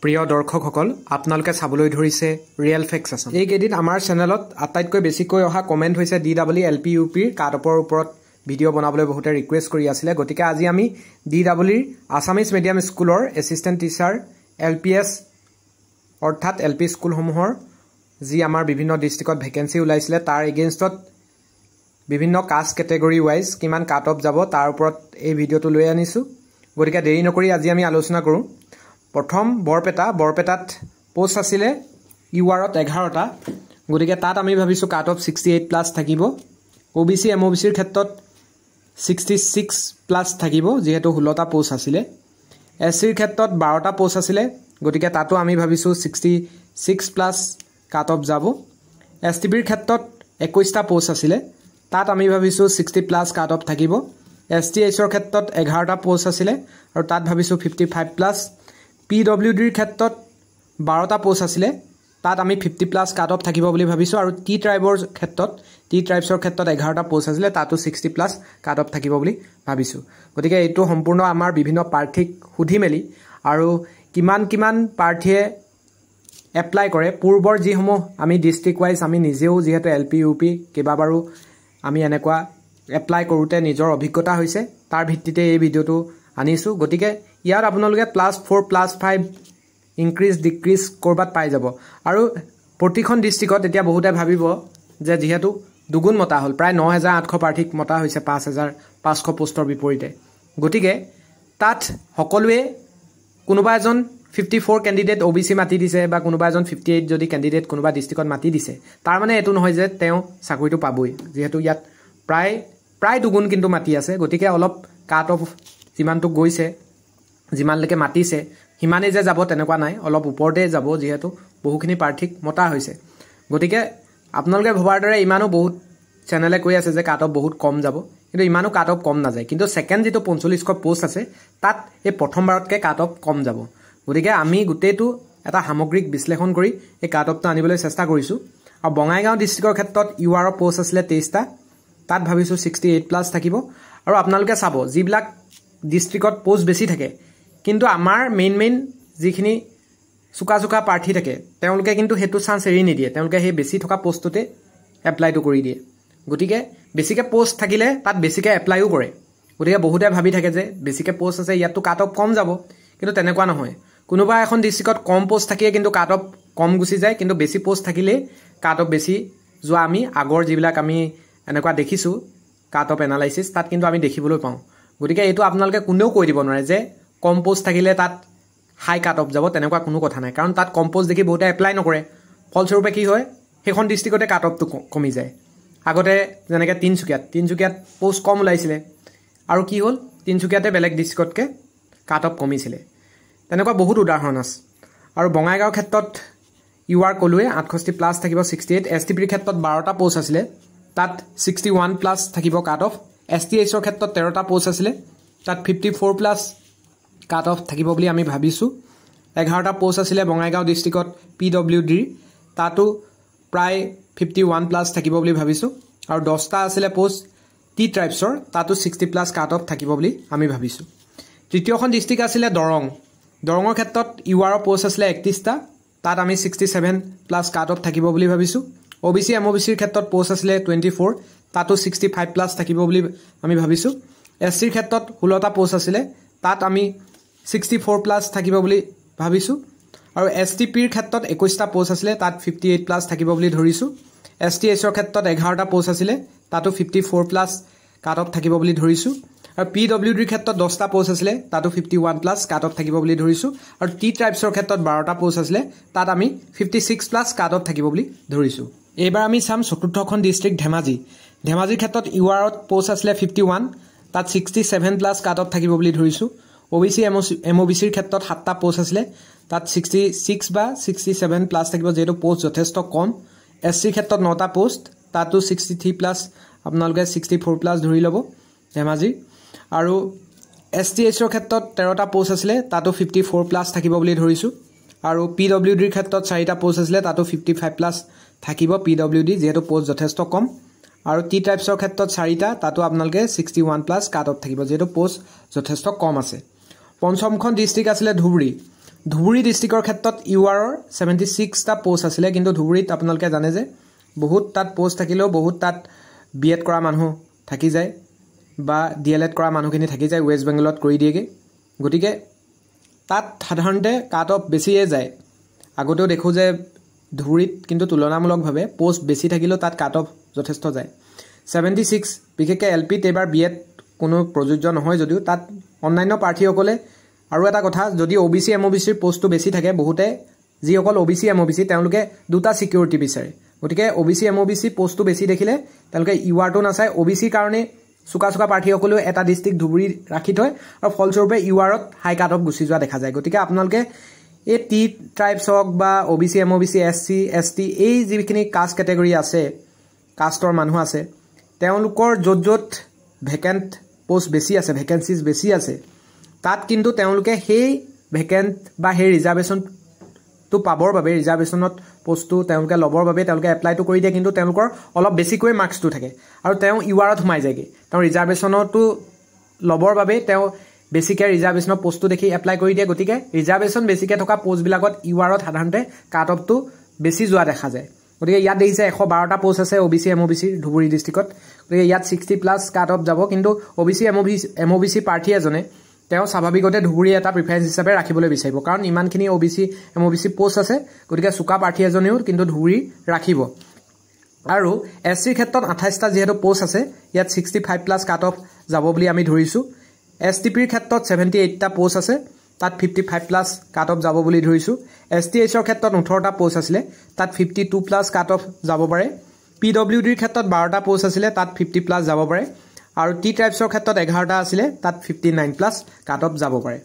প্ৰিয় দৰ্শকসকল আপোনালোকে চাবলৈ ধৰিছে ৰিয়েল ফেক্টছ আছাম। এই কেইদিন আমাৰ চেনেলত আটাইতকৈ বেছিকৈ অহা কমেণ্ট হৈছে DWLPUPৰ কাটঅপৰ ওপৰত ভিডিঅ' বনাবলৈ বহুতে ৰিকুৱেষ্ট কৰি আছিলে। গতিকে আজি আমি DWৰ আছামিজ মিডিয়াম স্কুলৰ এছিষ্টেণ্ট টিচাৰ LPS অৰ্থাৎ LP স্কুলসমূহৰ যি আমাৰ বিভিন্ন ডিষ্ট্ৰিক্টত ভেকেঞ্চি ওলাইছিলে তাৰ এগেইনষ্টত বিভিন্ন কাষ্ট কেটেগৰী ৱাইজ কিমান কাট অফ যাব তাৰ ওপৰত এই ভিডিঅ'টো লৈ আনিছোঁ। গতিকে দেৰি নকৰি আজি আমি আলোচনা কৰোঁ। প্ৰথম বৰপেটাত পোষ্ট আছিলে URত 11টা। গতিকে তাত আমি ভাবিছোঁ কাট অফ 68+ থাকিব। OBC MOBCৰ ক্ষেত্ৰত 66+ থাকিব যিহেতু 16টা পোষ্ট আছিলে। SCৰ ক্ষেত্ৰত 12টা পোষ্ট আছিলে। গতিকে তাতো আমি ভাবিছোঁ 66+ কাট অফ যাব। STBৰ ক্ষেত্ৰত 21টা পোষ্ট আছিলে। তাত আমি ভাবিছোঁ 60+ কাট অফ থাকিব। STHৰ ক্ষেত্ৰত 11টা পোষ্ট আছিলে আৰু তাত ভাবিছোঁ 55+। PWDৰ ক্ষেত্ৰত 12টা পোষ্ট আছিলে। তাত আমি 50+ কাট অফ থাকিব বুলি ভাবিছোঁ আৰু T ট্ৰাইবছৰ ক্ষেত্ৰত 11টা পোষ্ট আছিলে তাতো 60+ কাট অফ থাকিব বুলি ভাবিছোঁ। গতিকে এইটো সম্পূৰ্ণ আমাৰ বিভিন্ন প্ৰাৰ্থীক সুধি মেলি আৰু কিমান প্ৰাৰ্থীয়ে এপ্লাই কৰে পূৰ্বৰ যিসমূহ আমি ডিষ্ট্ৰিক্ট ৱাইজ আমি নিজেও যিহেতু LPUP কেইবাবাৰো আমি এনেকুৱা এপ্লাই কৰোঁতে নিজৰ অভিজ্ঞতা হৈছে তাৰ ভিত্তিতে এই ভিডিঅ'টো আনিছোঁ। গতিকে ইয়াত আপোনালোকে +4 +5 ইনক্ৰিজ ডিক্ৰিজ ক'ৰবাত পাই যাব আৰু প্ৰতিখন ডিষ্ট্ৰিক্টত এতিয়া বহুতে ভাবিব যে যিহেতু দুগুণ মতা হ'ল, প্ৰায় 9,800 প্ৰাৰ্থীক মতা হৈছে 5,500 পোষ্টৰ বিপৰীতে। গতিকে তাত সকলোৱে কোনোবা এজন 54 কেণ্ডিডেট OBC মাতি দিছে বা কোনোবা এজন 58 যদি কেণ্ডিডেট কোনোবা ডিষ্ট্ৰিক্টত মাতি দিছে তাৰ মানে এইটো নহয় যে তেওঁ চাকৰিটো পাবই, যিহেতু ইয়াত প্ৰায় দুগুণ কিন্তু মাতি আছে। গতিকে অলপ কাট অফ যিমানটো গৈছে যিমানলৈকে মাতিছে সিমানেই যে যাব তেনেকুৱা নাই, অলপ ওপৰতে যাব যিহেতু বহুখিনি প্ৰাৰ্থীক মতা হৈছে। গতিকে আপোনালোকে ভবাৰ দৰে ইমানো বহুত চেনেলে কৈ আছে যে কাট অফ বহুত কম যাব, কিন্তু ইমানো কাট অফ কম নাযায়। কিন্তু ছেকেণ্ড যিটো 4500 পোষ্ট আছে তাত এই প্ৰথমবাৰতকৈ কাট অফ কম যাব। গতিকে আমি গোটেইটো এটা সামগ্ৰিক বিশ্লেষণ কৰি এই কাট অফটো আনিবলৈ চেষ্টা কৰিছোঁ। আৰু বঙাইগাঁও ডিষ্ট্ৰিক্টৰ ক্ষেত্ৰত URৰ পোষ্ট আছিলে 23টা, তাত ভাবিছোঁ 68+ থাকিব। আৰু আপোনালোকে চাব যিবিলাক ডিষ্ট্ৰিক্টত পোষ্ট বেছি থাকে কিন্তু আমাৰ মেইন যিখিনি চোকা প্ৰাৰ্থী থাকে তেওঁলোকে কিন্তু সেইটো চান্স এৰি নিদিয়ে, তেওঁলোকে সেই বেছি থকা পোষ্টটোতে এপ্লাইটো কৰি দিয়ে। গতিকে বেছিকৈ পোষ্ট থাকিলে তাত বেছিকৈ এপ্লাইও কৰে। গতিকে বহুতে ভাবি থাকে যে বেছিকৈ পোষ্ট আছে ইয়াততো কাট অফ কম যাব, কিন্তু তেনেকুৱা নহয়। কোনোবা এখন ডিষ্ট্ৰিক্টত কম পোষ্ট থাকিয়ে কিন্তু কাট অফ কম গুচি যায়, কিন্তু বেছি পোষ্ট থাকিলেই কাট অফ বেছি যোৱা আমি আগৰ যিবিলাক আমি এনেকুৱা দেখিছোঁ কাট অফ এনালাইচিছ তাত কিন্তু আমি দেখিবলৈ পাওঁ। গতিকে এইটো আপোনালোকে কোনেও কৈ দিব নোৱাৰে যে কম পোষ্ট থাকিলে তাত হাই কাট অফ যাব, তেনেকুৱা কোনো কথা নাই। কাৰণ তাত কম পোষ্ট দেখি বহুতে এপ্লাই নকৰে, ফলস্বৰূপে কি হয় সেইখন ডিষ্ট্ৰিক্টতে কাট অফটো কমি যায়। আগতে যেনেকৈ তিনিচুকীয়াত পোষ্ট কম ওলাইছিলে আৰু কি হ'ল তিনিচুকীয়াতে বেলেগ ডিষ্ট্ৰিক্টতকৈ কাট অফ কমিছিলে। তেনেকুৱা বহুত উদাহৰণ আছে। আৰু বঙাইগাঁৱৰ ক্ষেত্ৰত UR ক'লোৱে 68+ থাকিব 68। STBৰ ক্ষেত্ৰত 12টা পোষ্ট আছিলে তাত 61+ থাকিব কাট অফ। STHৰ ক্ষেত্ৰত 13টা পোষ্ট আছিলে তাত 54+ কাট অফ থাকিব বুলি আমি ভাবিছোঁ। 11টা পোষ্ট আছিলে বঙাইগাঁও ডিষ্ট্ৰিক্টত PWDৰ, তাতো প্ৰায় 51+ থাকিব বুলি ভাবিছোঁ। আৰু 10টা আছিলে পোষ্ট T ট্ৰাইবছৰ, তাতো 60+ কাট অফ থাকিব বুলি আমি ভাবিছোঁ। তৃতীয়খন ডিষ্ট্ৰিক্ট আছিলে দৰঙৰ ক্ষেত্ৰত URৰ পোষ্ট আছিলে 31টা, তাত আমি 67+ কাট অফ থাকিব বুলি ভাবিছোঁ। OBC MOBCৰ ক্ষেত্ৰত পোষ্ট আছিলে 24, তাতো 65+ থাকিব বুলি আমি ভাবিছোঁ। SCৰ ক্ষেত্ৰত 16টা পোষ্ট আছিলে তাত আমি 64+ থাকিব বুলি ভাবিছোঁ। আৰু STPৰ ক্ষেত্ৰত 21টা পোষ্ট আছিলে তাত 58+ থাকিব বুলি ধৰিছোঁ। STHৰ ক্ষেত্ৰত 11টা পোষ্ট আছিলে তাতো 54+ কাট অফ থাকিব বুলি ধৰিছোঁ। আৰু PWDৰ ক্ষেত্ৰত 10টা পোষ্ট আছিলে তাতো 51+ কাট অফ থাকিব বুলি ধৰিছোঁ। আৰু T ট্ৰাইবছৰ ক্ষেত্ৰত 12টা পোষ্ট আছিলে তাত আমি 56+ কাট অফ থাকিব বুলি ধৰিছোঁ। এইবাৰ আমি চাম চতুৰ্থখন ডিষ্ট্ৰিক্ট ধেমাজিৰ ক্ষেত্ৰত URত পোষ্ট আছিলে 51, তাত 67+ কাট অফ থাকিব বুলি ধৰিছোঁ। OBC MOBCৰ ক্ষেত্ৰত 7টা পোষ্ট আছিলে তাত 66 বা 67+ থাকিব যিহেতু পোষ্ট যথেষ্ট কম। SCৰ ক্ষেত্ৰত 9টা পোষ্ট তাতো 63+, আপোনালোকে 64+ ধৰি ল'ব ধেমাজিৰ। আৰু STHৰ ক্ষেত্ৰত 13টা পোষ্ট আছিলে তাতো 54+ থাকিব বুলি ধৰিছোঁ। আৰু PWDৰ ক্ষেত্ৰত 4টা পোষ্ট আছিলে তাতো 55+ থাকিব PWD যিহেতু পোষ্ট যথেষ্ট কম। আৰু T ট্ৰাইবছৰ ক্ষেত্ৰত 4টা তাতো আপোনালোকে 61+ কাট অফ থাকিব যিহেতু পোষ্ট যথেষ্ট কম আছে। পঞ্চমখন ডিষ্ট্ৰিক্ট আছিলে ধুবুৰী ডিষ্ট্ৰিক্টৰ ক্ষেত্ৰত ইউআৰৰ 76টা পোষ্ট আছিলে কিন্তু ধুবুৰীত আপোনালোকে জানে যে বহুত তাত পোষ্ট থাকিলেও বহুত তাত বিএড কৰা মানুহ থাকি যায় বা ডিএলএড কৰা মানুহখিনি থাকি যায় ৱেষ্ট বেংগলত কৰি দিয়েগে গতিকে তাত সাধাৰণতে কাট অফ বেছিয়ে যায় আগতেও দেখো যে ধুবুৰীত কিন্তু তুলনামূলকভাৱে পোষ্ট বেছি থাকিলেও তাত কাট অফ যথেষ্ট যায় 76 বিশেষকৈ এলপিত এবাৰ বিএড কোনো প্ৰযোজ্য নহয় যদিও তাত অন্যান্য প্ৰাৰ্থীসকলে আৰু এটা কথা যদি ওবিসি এমওবিসিৰ পোষ্টটো বেছি থাকে বহুতে যিসকল ওবিসি এমওবিসি তেওঁলোকে দুটা সিকিউৰিটি বিচাৰে গতিকে ওবিসি এমওবিসি পোষ্টটো বেছি দেখিলে তেওঁলোকে ইউআৰটো নাচায় ওবিসিৰ কাৰণে চুকা প্ৰাৰ্থীসকলেও এটা ডিষ্ট্ৰিক্ট ধুবুৰী ৰাখি থয় আৰু ফলস্বৰূপে ইউআৰত হাই কাট অফ গুচি যোৱা দেখা যায় গতিকে আপোনালোকে এই টি ট্ৰাইবছ হওক বা ওবিসি এমওবিসি এসসি এসটি এই যিখিনি কাষ্ট কেটেগৰী আছে কাষ্টৰ মানুহ আছে তেওঁলোকৰ য'ত ভেকেন্ট পোষ্ট বেছি আছে ভেকেন্সিজ বেছি আছে তাত কিন্তু তেওঁলোকে সেই ভেকেন্ট বা সেই ৰিজাৰ্ভেশ্যনটো পাবৰ বাবে ৰিজাৰ্ভেশ্যনত পোষ্টটো তেওঁলোকে ল'বৰ বাবে তেওঁলোকে এপ্লাইটো কৰি দিয়ে কিন্তু তেওঁলোকৰ অলপ বেছিকৈ মাৰ্কছটো থাকে আৰু তেওঁ ইউআৰত সোমাই যায়গৈ তেওঁ ৰিজাৰ্ভেশ্যনতো ল'বৰ বাবে তেওঁ বেছিকৈ ৰিজাৰ্ভেশ্যনৰ পোষ্টটো দেখি এপ্লাই কৰি দিয়ে গতিকে ৰিজাৰ্ভেশ্যন বেছিকৈ থকা পোষ্টবিলাকত ইউআৰত সাধাৰণতে কাট অফটো বেছি যোৱা দেখা যায় গতিকে ইয়াত দেখিছে 112টা পোষ্ট আছে ওবিসি এমওবিসি ধুবুৰী ডিষ্ট্ৰিক্টত গতিকে ইয়াত 60+ কাট অফ যাব কিন্তু ওবিসি এমওবিসি প্ৰাৰ্থী এজনে তেওঁ স্বাভাৱিকতে ধুবুৰী এটা প্ৰিফাৰেন্স হিচাপে ৰাখিবলৈ বিচাৰিব কাৰণ ইমানখিনি ওবিসি এমওবিসি পোষ্ট আছে গতিকে চুকা প্ৰাৰ্থী এজনেও কিন্তু ধুবুৰী ৰাখিব আৰু এসচিৰ ক্ষেত্ৰত 28টা যেহেতু পোষ্ট আছে ইয়াত 65+ কাট অফ যাব বুলি আমি ধৰিছো এসটিপিৰ ক্ষেত্ৰত 78টা পোষ্ট আছে তাত 55+ কাট অফ যাব বুলি ধৰিছো এসটিএইচৰ ক্ষেত্ৰত 18টা পোষ্ট আছিল তাত 52+ কাট অফ যাব পাৰে পিডব্লিউডিৰ ক্ষেত্ৰত 12টা পোষ্ট আছিল তাত 50+ যাব পাৰে আৰু টি ট্ৰাইবছৰ ক্ষেত্ৰত 11টা আছিল তাত 59+ কাট অফ যাব পাৰে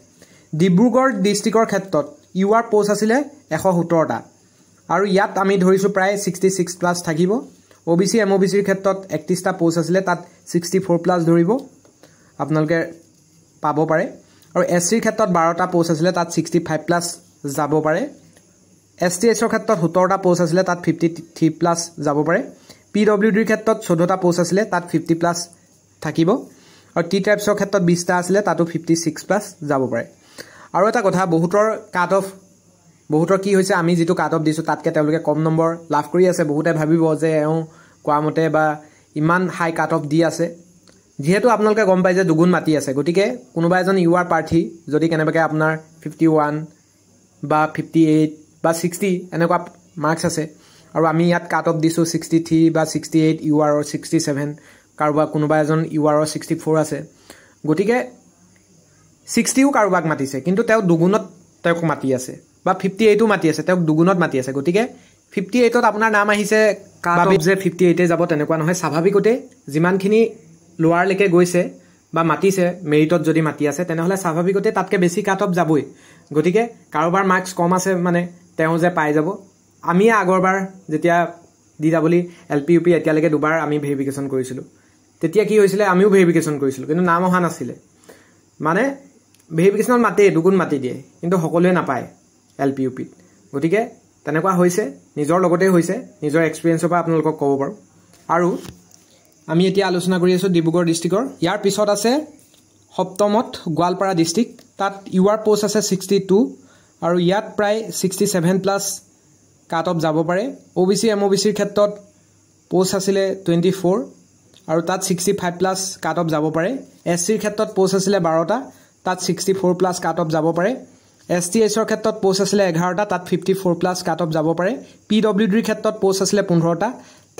ডিব্ৰুগড় ডিষ্ট্ৰিক্টৰ ক্ষেত্ৰত ইউআৰ পোষ্ট আছিল 117টা আৰু ইয়াত আমি ধৰিছো প্ৰায় 66+ থাকিব ওবিসি এমওবিসিৰ ক্ষেত্ৰত 31টা পোষ্ট আছিল তাত 64+ ধৰিব আপোনালোকে পাব পাৰে আৰু এসচিৰ ক্ষেত্ৰত 12টা পোষ্ট আছিল তাত 65+ যাব পাৰে এসটিএইচৰ ক্ষেত্ৰত 17টা পোষ্ট আছিল তাত 53+ যাব পাৰে পিডব্লিউডিৰ ক্ষেত্ৰত 14টা পোষ্ট আছিল তাত 50+ থাকিব আৰু টি ট্ৰাইবছৰ ক্ষেত্ৰত 20টা আছিল তাতো 56+ যাব পাৰে আৰু এটা কথা বহুতৰ কাট অফ বহুতৰ কি হৈছে আমি যেটো কাট অফ দিছো তাতকে তেওঁলোকে কম নম্বৰ লাভ কৰি আছে বহুতে ভাবিব যে এও কোৱামতে বা ইমান হাই কাট অফ দি আছে যেহেতু আপোনালোকে গম পাই যে দুগুণ মাটি আছে গতিকে কোনোবা এজন ইউআৰ প্ৰাৰ্থী যদি কেনেবাকে আপোনাৰ 51 বা 58 বা 60 এনেকুৱা মাৰ্কস আছে আৰু আমি ইয়াত কাট অফ দিছো 63 বা 68 ইউআৰ 67 কাৰোবা কোনোবা এজন ইউআৰ 64 আছে গতিকে 60ও কাৰোবাক মাতিছে কিন্তু তেওঁ দুগুণত তেওঁক মাতি আছে বা 58ও মাতি আছে তেওঁক দুগুণত মাতি আছে গতিকে 58ত আপোনাৰ নাম আহিছে কাট অফ যে 58 যাব তেনেকুৱা নহয় স্বাভাৱিকতে যিমানখিনি লোৱাৰ লেকে গৈছে বা মাতিছে মেৰিটত যদি মাতি আছে তেনেহলে স্বাভাৱিকতে তাতকে বেছি কাট অফ যাবই গতিকে কাৰোবাৰ মাৰ্কস কম আছে মানে তেওঁ যে পাই যাব আমি আগৰবাৰ যেতিয়া দিদাবলি এলপি ইউপি এতিয়ালৈকে দুবাৰ আমি ভেৰিফিকেশন কৰিছিলো তেতিয়া কি হৈছিলে আমিও ভেৰিফিকেশন কৰিছিলো কিন্তু নাম অহা নাছিলে মানে ভেৰিফিকেশনত মাতে দুগুণ মাতি দিয়ে কিন্তু সকলোৱে নাপায় এলপি ইউপিত গতিকে তেনেকুৱা হৈছে নিজৰ লগতে হৈছে নিজৰ এক্সপেৰিয়েন্সৰ পৰা আপোনালোকক ক'ব পাৰো আৰু আমি এতিয়া আলোচনা কৰি আছো ডিব্ৰুগড় ডিষ্ট্ৰিক্টৰ ইয়াৰ পিছত আছে সপ্তমত গোৱালপাৰা ডিষ্ট্ৰিক্ট তাত ইউআৰ পোষ্ট আছে 62 আৰু ইয়াত প্ৰায় 67+ কাট অফ যাব পাৰে ওবিসি এমওবিসিৰ ক্ষেত্ৰত পোষ্ট আছিল 24 আৰু তাত 65+ কাট অফ যাব পাৰে এসচিৰ ক্ষেত্ৰত পোষ্ট আছিল 12টা তাত 64+ কাট অফ যাব পাৰে এসটিএইচৰ ক্ষেত্ৰত পোষ্ট আছিল 11টা তাত 54+ কাট অফ যাব পাৰে পিডব্লিউডিৰ ক্ষেত্ৰত পোষ্ট আছিল 15টা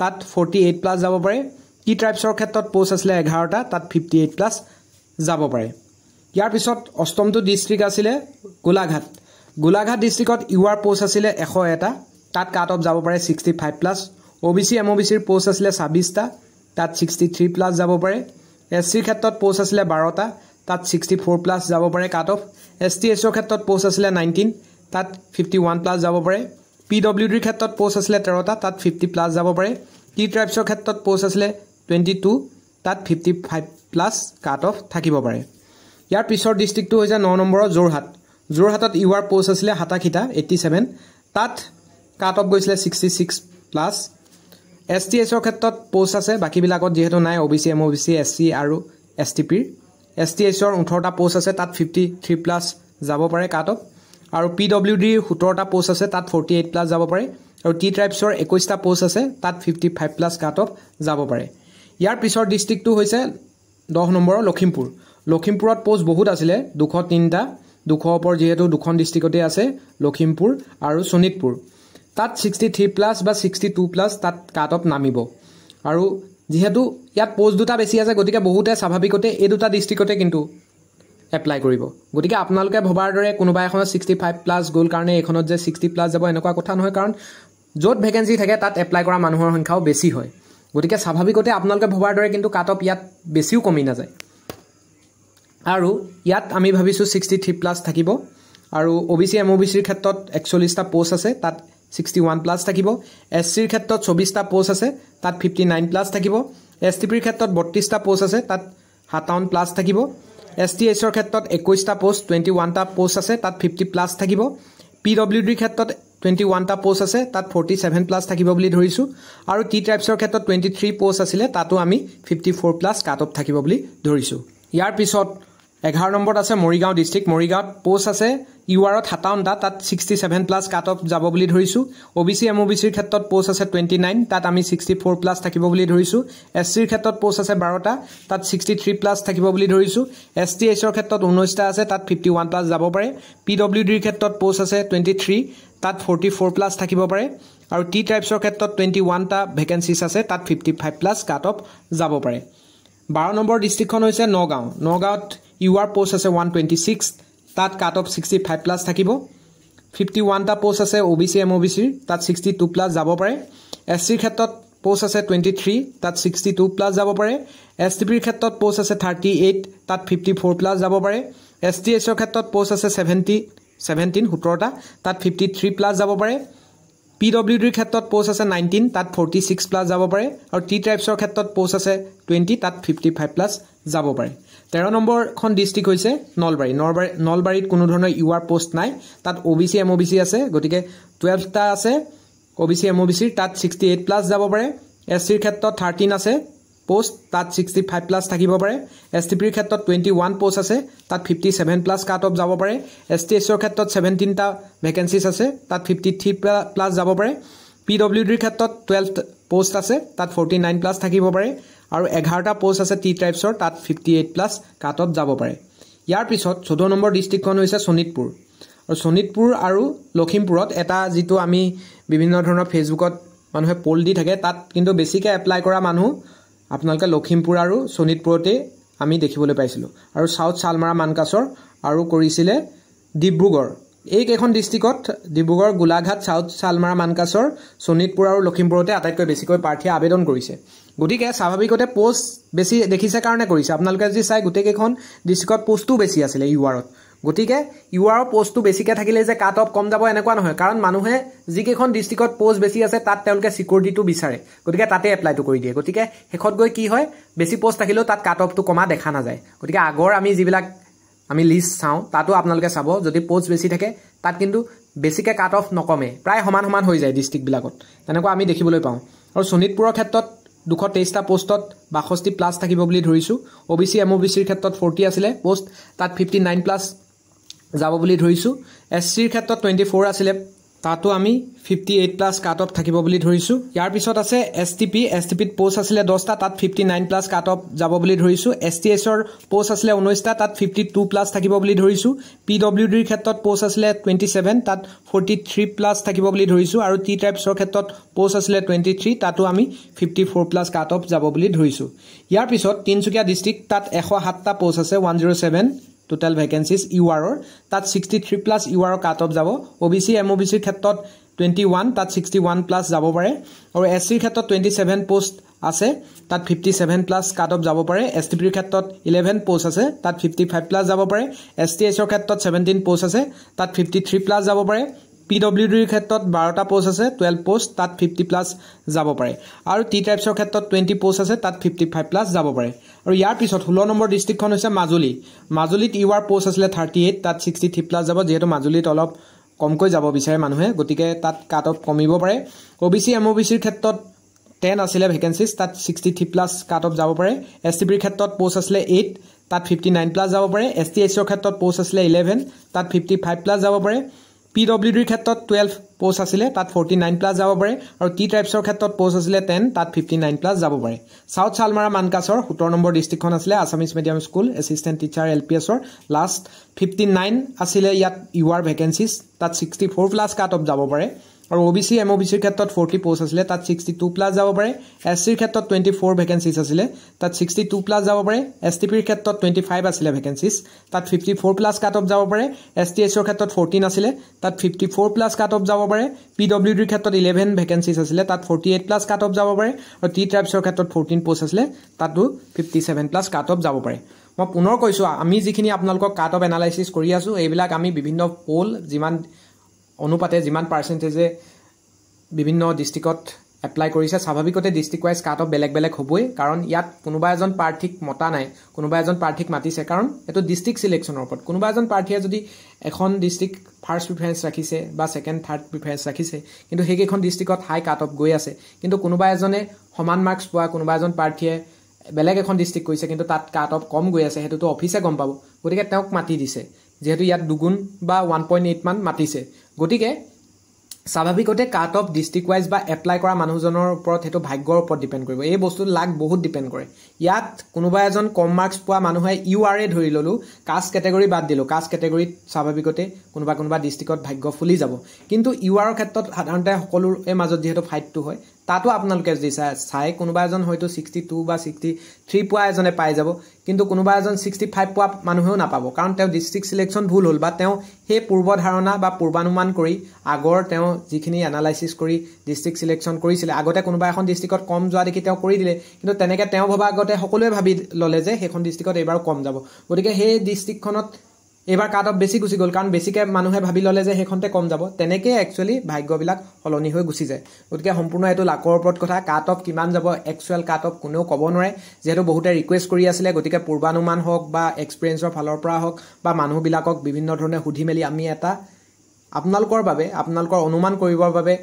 তাত 48+ যাব পাৰে টি ট্ৰাইবছৰ ক্ষেত্ৰত পোষ্ট আছিল 11টা তাত 58+ যাব পাৰে ইয়াৰ পিছত অষ্টমটো ডিস্ট্ৰিক্ট আছিল গোলাঘাট ডিস্ট্ৰিক্টত ইউআৰ পোষ্ট আছিল 101টা তাত কাট অফ যাব পাৰে 65+ ওবিসি এমওবিসিৰ পোষ্ট আছিল 26টা তাত 63+ যাব পাৰে এসচিৰ ক্ষেত্ৰত পোষ্ট আছিল 12টা তাত 64+ যাব পাৰে কাট অফ এসটিএইচৰ ক্ষেত্ৰত পোষ্ট আছিল 19 তাত 51+ যাব পাৰে পিডব্লিউডিৰ ক্ষেত্ৰত পোষ্ট আছিল 13টা তাত 50+ যাব পাৰে টি ট্ৰাইবছৰ ক্ষেত্ৰত পোষ্ট আছিল 22 তাত 55+ কাট অফ থাকিব পাৰে ইয়াৰ পিছৰ ডিস্ট্ৰিক্টটো হৈছে 9 নম্বৰৰ যোৰহাটত ইউআৰ পোষ্ট আছিল 87টা 87 তাত কাট অফ গৈছিল 66+ এসটিএইচৰ ক্ষেত্ৰত পোষ্ট আছে বাকিবিলাকত যেহেতু নাই ওবিসি এমওবিসি এসসি আৰু এসটিপিৰ এসটিএইচৰ 18টা পোষ্ট আছে তাত 53+ যাব পাৰে কাট অফ আৰু PWDৰ 17টা পোষ্ট আছে তাত 48 প্লাছ যাব পাৰে আৰু টি ট্ৰাইবছৰ 21টা পোষ্ট আছে তাত 55 প্লাছ কাট অফ যাব পাৰে ইয়াৰ পিছৰ ডিস্ট্ৰিক্টটো হৈছে 10 নম্বৰৰ লখিমপুৰ লখিমপুৰত পোষ্ট বহুত আছিলে 203টা 200 ওপৰ যেহেতু দুখন ডিস্ট্ৰিক্টতে আছে লখিমপুৰ আৰু শোণিতপুৰ তাত 63 প্লাছ বা 62 প্লাছ তাত কাট অফ নামিব আৰু যেহেতু ইয়াত পোষ্ট দুটা বেছি আছে গতিকে বহুতে স্বাভাৱিকতে এই দুটা ডিস্ট্ৰিক্টতে কিন্তু এপ্লাই কৰিব গতিকে আপোনালোকে ভবাৰ দৰে কোনোবা এখনত 65 প্লাছ গ'ল কাৰণে এখনত যে 60 প্লাছ যাব এনেকুৱা কথা নহয় কাৰণ য'ত ভেকেন্সি থাকে তাত এপ্লাই কৰা মানুহৰ সংখ্যাও বেছি হয় গতিকে স্বাভাৱিকতে আপোনালোকে ভবাৰ দৰে কিন্তু কাট অফ ইয়াত বেছিও কমি নাযায় আৰু ইয়াত আমি ভাবিছোঁ 63 প্লাছ থাকিব আৰু OBC MOBCৰ ক্ষেত্ৰত 41টা পোষ্ট আছে তাত 61 প্লাছ থাকিব SCৰ ক্ষেত্ৰত 24টা পোষ্ট আছে তাত 59 প্লাছ থাকিব STPৰ ক্ষেত্ৰত 32টা পোষ্ট আছে তাত 57 প্লাছ থাকিব STHৰ ক্ষেত্ৰত 21টা পোষ্ট 21টা পোষ্ট আছে তাত 50 প্লাছ থাকিব PWDৰ ক্ষেত্ৰত 21টা পোষ্ট আছে তাত 47 প্লাছ থাকিব বুলি ধৰিছোঁ আৰু টি ট্ৰাইবছৰ ক্ষেত্ৰত 23 পোষ্ট আছিলে তাতো আমি 54 প্লাছ কাট অফ থাকিব বুলি ধৰিছোঁ ইয়াৰ পিছত 11 নম্বৰত আছে মৰিগাঁও ডিস্ট্ৰিক্ট মৰিগাঁৱত পোষ্ট আছে URত 57টা তাত 67 প্লাছ কাট অফ যাব বুলি ধৰিছোঁ OBC MOBCৰ ক্ষেত্ৰত পোষ্ট আছে 29 তাত আমি 64 প্লাছ থাকিব বুলি ধৰিছোঁ SCৰ ক্ষেত্ৰত পোষ্ট আছে 12টা তাত 63 প্লাছ থাকিব বুলি ধৰিছোঁ STHৰ ক্ষেত্ৰত 19টা আছে তাত 51 প্লাছ যাব পাৰে PWDৰ ক্ষেত্ৰত পোষ্ট আছে 23 তাত 44 প্লাছ থাকিব পাৰে আৰু টি ট্ৰাইবছৰ ক্ষেত্ৰত 21টা ভেকেন্সিছ আছে তাত 55 প্লাছ কাট অফ যাব পাৰে 12 নম্বৰ ডিস্ট্ৰিক্টখন হৈছে নগাঁও নগাঁৱত UR পোষ্ট আছে 126 তাত কাট অফ 65 প্লাছ থাকিব 51টা পোষ্ট আছে OBC MOBCৰ তাত 62 প্লাছ যাব পাৰে SCৰ ক্ষেত্ৰত পোষ্ট আছে 23 তাত 62 প্লাছ যাব পাৰে STPৰ ক্ষেত্ৰত পোষ্ট আছে 38 তাত 54 প্লাছ যাব পাৰে STHৰ ক্ষেত্ৰত পোষ্ট আছে 17টা তাত 53 প্লাছ যাব পাৰে PWDৰ ক্ষেত্ৰত পোষ্ট আছে 19 তাত 46 প্লাছ যাব পাৰে আৰু টি ট্ৰাইবছৰ ক্ষেত্ৰত পোষ্ট আছে 20 তাত 55 প্লাছ যাব পাৰে 13 নম্বৰখন ডিস্ট্ৰিক্ট হৈছে নলবাৰীত কোনো ধৰণৰ UR পোষ্ট নাই তাত OBC MOBC আছে গতিকে 12টা আছে OBC MOBCৰ তাত 68 প্লাছ যাব পাৰে SCৰ ক্ষেত্ৰত 13 আছে পোষ্ট তাত 65 প্লাছ থাকিব পাৰে STPৰ ক্ষেত্ৰত 21 পোষ্ট আছে তাত 57 প্লাছ কাট অফ যাব পাৰে STHৰ ক্ষেত্ৰত 17টা ভেকেন্সিছ আছে তাত 53 প্লাছ যাব পাৰে PWDৰ ক্ষেত্ৰত 12 পোষ্ট আছে তাত 49 প্লাছ থাকিব পাৰে আৰু 11টা পোষ্ট আছে টি ট্ৰাইবছৰ তাত 58 প্লাছ কাট অফ যাব পাৰে ইয়াৰ পিছত 14 নম্বৰ ডিস্ট্ৰিক্টখন হৈছে শোণিতপুৰ আৰু শোণিতপুৰ আৰু লখিমপুৰত এটা যিটো আমি বিভিন্ন ধৰণৰ ফেচবুকত মানুহে পোল দি থাকে তাত কিন্তু বেছিকৈ এপ্লাই কৰা মানুহ আপোনালোকে লখিমপুৰ আৰু শোণিতপুৰতে আমি দেখিবলৈ পাইছিলোঁ আৰু সাউথ শালমাৰা মানকাছৰ আৰু কৰিছিলে ডিব্ৰুগড় এই কেইখন ডিস্ট্ৰিক্টত ডিব্ৰুগড় গোলাঘাট সাউথ শালমাৰা মানকাছৰ শোণিতপুৰ আৰু লখিমপুৰতে আটাইতকৈ বেছিকৈ প্ৰাৰ্থীয়ে আবেদন কৰিছে গতিকে স্বাভাৱিকতে পোষ্ট বেছি দেখিছে কাৰণে কৰিছে আপোনালোকে যদি চাই গোটেইকেইখন ডিস্ট্ৰিক্টত পোষ্টটো বেছি আছিলে URত গতিকে URৰ পোষ্টটো বেছিকৈ থাকিলে যে কাট অফ কম যাব এনেকুৱা নহয় কাৰণ মানুহে যিকেইখন ডিস্ট্ৰিক্টত পোষ্ট বেছি আছে তাত তেওঁলোকে সিকিউৰিটিটো বিচাৰে গতিকে তাতে এপ্লাইটো কৰি দিয়ে গতিকে শেষত গৈ কি হয় বেছি পোষ্ট থাকিলেও তাত কাট অফটো কমা দেখা নাযায় গতিকে আগৰ আমি যিবিলাক আমি লিষ্ট চাওঁ তাতো আপোনালোকে চাব যদি পোষ্ট বেছি থাকে তাত কিন্তু বেছিকৈ কাট অফ নকমে প্ৰায় সমান সমান হৈ যায় ডিস্ট্ৰিক্টবিলাকত তেনেকুৱা আমি দেখিবলৈ পাওঁ আৰু শোণিতপুৰৰ ক্ষেত্ৰত 223টা পোষ্টত 62 প্লাছ থাকিব বুলি ধৰিছোঁ OBC MOBCৰ ক্ষেত্ৰত 40 আছিলে পোষ্ট তাত 59 প্লাছ যাব বুলি ধৰিছোঁ SCৰ ক্ষেত্ৰত 24 আছিলে তাতো আমি 58 প্লাছ কাট অফ থাকিব বুলি ধৰিছোঁ ইয়াৰ পিছত আছে STPত পোষ্ট আছিলে 10টা তাত 59 প্লাছ কাট অফ যাব বুলি ধৰিছোঁ STHৰ পোষ্ট আছিলে 19টা তাত 52 প্লাছ থাকিব বুলি ধৰিছোঁ PWDৰ ক্ষেত্ৰত পোষ্ট আছিলে 27 তাত 43 প্লাছ থাকিব বুলি ধৰিছোঁ আৰু টি ট্ৰাইবছৰ ক্ষেত্ৰত পোষ্ট আছিলে 23 তাতো আমি 54 প্লাছ কাট অফ যাব বুলি ধৰিছোঁ ইয়াৰ পিছত তিনচুকীয়া ডিস্ট্ৰিক্ট তাত 107টা পোষ্ট আছে 107 টোটাল ভেকেন্সিছ URৰ তাত 63 প্লাছ UR কাট অফ যাব OBC MOBCৰ ক্ষেত্ৰত 21 তাত 61 প্লাছ যাব পাৰে আৰু SCৰ ক্ষেত্ৰত 27 পোষ্ট আছে তাত 57 প্লাছ কাট অফ যাব পাৰে STPৰ ক্ষেত্ৰত 11 পোষ্ট আছে তাত 55 প্লাছ যাব পাৰে STHৰ ক্ষেত্ৰত 17 পোষ্ট আছে তাত 53 প্লাছ যাব পাৰে PWDৰ ক্ষেত্ৰত 12টা পোষ্ট আছে 12 পোষ্ট তাত 50 প্লাছ যাব পাৰে আৰু টি ট্ৰাইবছৰ ক্ষেত্ৰত 20 পোষ্ট আছে তাত 55 প্লাছ যাব পাৰে আৰু ইয়াৰ পিছত 16 নম্বৰ ডিস্ট্ৰিক্টখন হৈছে মাজুলীত UR পোষ্ট আছিলে 38 তাত 63 প্লাছ যাব যেহেতু মাজুলীত অলপ কমকৈ যাব বিচাৰে মানুহে গতিকে তাত কাট অফ কমিব পাৰে OBC MOBCৰ ক্ষেত্ৰত 10 আছিলে ভেকেন্সিজ তাত 63 প্লাছ কাট অফ যাব পাৰে এছটিবিৰ ক্ষেত্ৰত পোষ্ট আছিলে 8 তাত 59 প্লাছ যাব পাৰে এছটিএইচৰ ক্ষেত্ৰত পোষ্ট আছিলে 11 তাত 55 প্লাছ যাব পাৰে পিডব্লিউডিৰ ক্ষেত্ৰত 12 পোষ্ট আছিলে তাত 49 প্লাছ যাব পাৰে আৰু টি ট্ৰাইবছৰ ক্ষেত্ৰত পোষ্ট আছিলে 10 তাত 59 প্লাছ যাব পাৰে সাউথ শালমাৰা মানকাছৰ 17 নম্বৰ ডিস্ট্ৰিক্টখন আছিলে Assamese medium school assistant teacher এলপিএছৰ লাষ্ট 59 আছিলে ইয়াত ইউআৰ ভেকেন্সিজ তাত 64 প্লাছ কাট অফ যাব পাৰে আৰু ওবিসি এমওবিসিৰ ক্ষেত্ৰত 40 পোষ্ট আছিলে তাত 62 প্লাছ যাব পাৰে এসচিৰ ক্ষেত্ৰত 24 ভেকেন্সিজ আছিলে তাত 62 প্লাছ যাব পাৰে এসটিপিৰ ক্ষেত্ৰত 25 আছিলে ভেকেন্সিজ তাত 54 প্লাছ কাট অফ যাব পাৰে এসটিএইচৰ ক্ষেত্ৰত 14 আছিলে তাত 54 প্লাছ কাট অফ যাব পাৰে পিডব্লিউডিৰ ক্ষেত্ৰত 11 ভেকেন্সিজ আছিলে তাত 48 প্লাছ কাট অফ যাব পাৰে আৰু টি ট্ৰাইবছৰ ক্ষেত্ৰত 14 পোষ্ট আছিলে তাতো 57 প্লাছ কাট অফ যাব পাৰে মই পুনৰ কৈছো আমি যিখিনি আপোনালোকক কাট অফ এনালাইসিস কৰি আছো এইবিলাক আমি বিভিন্ন পোল যিমান অনুপাতে যিমান পাৰ্সেন্টেজে বিভিন্ন ডিস্ট্ৰিক্টত এপ্লাই কৰিছে স্বাভাৱিকতে ডিস্ট্ৰিক্ট ওয়াইজ কাট অফ বেলেগ বেলেগ হ'বই কাৰণ ইয়াত কোনোবা এজন প্ৰাৰ্থীক মতা নাই কোনোবা এজন প্ৰাৰ্থীক মাতিছে কাৰণ এটো ডিস্ট্ৰিক্ট সিলেকশনৰ ওপৰত কোনোবা এজন প্ৰাৰ্থীয়ে যদি এখন ডিস্ট্ৰিক্ট ফাৰ্স্ট প্ৰিফাৰেন্স ৰাখিছে বা সেকেন্ড থাৰ্ড প্ৰিফাৰেন্স ৰাখিছে কিন্তু হেকেখন ডিস্ট্ৰিক্টত হাই কাট অফ গৈ আছে কিন্তু কোনোবা এজনে সমান মাৰ্কস পোৱা কোনোবা এজন প্ৰাৰ্থীয়ে বেলেগ এখন ডিস্ট্রিক্ট কৈছে কিন্তু তাত কাট অফ কম গৈ আছে হেতুটো অফিসে গম পাব গতিকে তেওঁক মাতি দিছে যেহেতু ইয়াত দুগুণ বা 1.8 মান মাতিছে গতিকে স্বাভাৱিকতে কাট অফ ডিস্ট্ৰিক্ট ওয়াইজ বা এপ্লাই কৰা মানুহজনৰ ওপৰত হেতু ভাগ্যৰ ওপৰত ডিপেন্ড কৰিব এই বস্তু লাগ বহুত ডিপেন্ড কৰে ইয়াত কোনোবা এজন কম মাৰ্কস পোৱা মানুহে ইউআৰএ ধৰি ললো কাষ্ট ক্যাটেগৰি বাদ দিলো কাষ্ট ক্যাটেগৰিত স্বাভাৱিকতে কোনোবা ডিস্ট্ৰিক্টত ভাগ্য ফুলি যাব কিন্তু ইউআৰৰ ক্ষেত্ৰত সাধাৰণতে সকলোৰ মাজত যেহেতু ফাইটটো হয় তাতো আপোনালোকে যদি চাই কোনোবা এজন হয়তো 62 বা 63 পোৱা এজনে পাই যাব কিন্তু কোনোবা এজন 65 পোৱা মানুহেও নাপাব কাৰণ তেওঁ ডিস্ট্ৰিক্ট সিলেকশন ভুল হল বা তেওঁ হে পূৰ্ব ধাৰণা বা পূৰ্বানুমান কৰি আগৰ তেওঁ যিখিনি এনালাইসিস কৰি ডিস্ট্ৰিক্ট সিলেকশন কৰিছিল আগতে কোনোবা এখন ডিস্ট্ৰিক্টত কম যোৱা দেখি তেওঁ কৰি দিলে কিন্তু তেনেকে তেওঁ ভাবা আগতে সকলোৱে ভাবি ললে যে হেখন ডিস্ট্ৰিক্টত এবাৰ কম যাব গতিকে হে ডিস্ট্ৰিক্টখনত এবাৰ কাট অফ বেছি গুছি গল কাৰণ বেছিকে মানুহে ভাবি ললে যে হেখনতে কম যাব তেনেকে একচুয়ালি ভাগ্যবিলাক হলনি হৈ গুছি যায় গতিকে সম্পূৰ্ণ এটো লাকৰ ওপৰত কথা কাট অফ কিমান যাব একচুয়াল কাট অফ কোনেও কব নোৱাৰে যেহেতু বহুতে ৰিকুৱেষ্ট কৰি আছিল গতিকে পূৰ্বানুমান হওক বা এক্সপেৰিয়েন্সৰ ফালৰ পৰা হওক বা মানুহবিলাকক বিভিন্ন ধৰণে সুধি মেলি আমি এটা আপোনালোকৰ বাবে আপোনালোকৰ অনুমান কৰিবৰ বাবে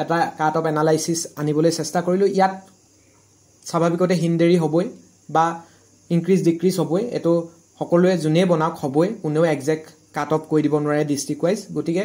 এটা কাট অফ এনালাইসিস আনিবলৈ চেষ্টা কৰিলো ইয়াত স্বাভাৱিকতে হিন্দেৰি হ'বই বা ইনক্ৰিজ ডিক্ৰিজ হ'বই এটো সকলোৱে জুনে বনাক হ'বই কোনেও এক্সাক্ট কাট অফ কৈ দিব নোৱাৰে ডিস্ট্ৰিক্ট ওয়াইজ গতিকে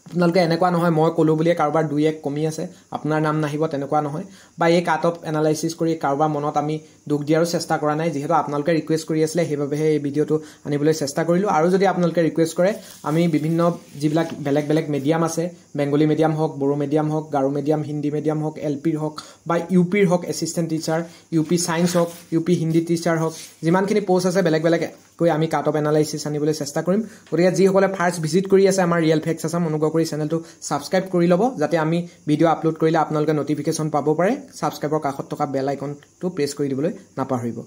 আপোনালোকে এনেকুৱা নহয় মই কলো বুলি কাৰোবাৰ 2-1 কমি আছে আপোনাৰ নাম নাহিব তেনেকুৱা নহয় বা এই কাট অফ এনালাইসিস কৰি কাৰোবাৰ মনত আমি দুখ দিয়াৰ চেষ্টা কৰা নাই যেহেতু আপোনালোকে ৰিকুৱেষ্ট কৰি আছিল হেইভাবে এই ভিডিওটো আনিবলৈ চেষ্টা কৰিলো আৰু যদি আপোনালোকে ৰিকুৱেষ্ট কৰে আমি বিভিন্ন যিবিলাক বেলেগ বেলেগ মিডিয়াম আছে বেংগলী মিডিয়াম হওক বড়ো মিডিয়াম হওক গাৰো মিডিয়াম হিন্দী মিডিয়াম হওক এলপিৰ হওক বা ইউপিৰ হওক এসিস্ট্যান্ট টিচাৰ ইউপি সায়েন্স হওক ইউপি হিন্দী টিচাৰ হওক যিমানখিনি পোষ্ট আছে বেলেগ বেলেগ কৈ আমি কাট অফ এনালাইসিস আনিবলৈ চেষ্টা কৰিম গতিকে যি সকলে ফাৰ্স্ট ভিজিট কৰি আছে আমাৰ ৰিয়েল ফেক্টছ আসাম অনুগ্ৰহ কৰি চেনেলটো সাবস্ক্ৰাইব কৰি লব যাতে আমি ভিডিও আপলোড কৰিলে আপোনালোকে নটিফিকেশন পাব পাৰে সাবস্ক্ৰাইবৰ কাষত থকা বেল আইকনটো প্ৰেছ কৰি দিবলৈ নাপাহৰিব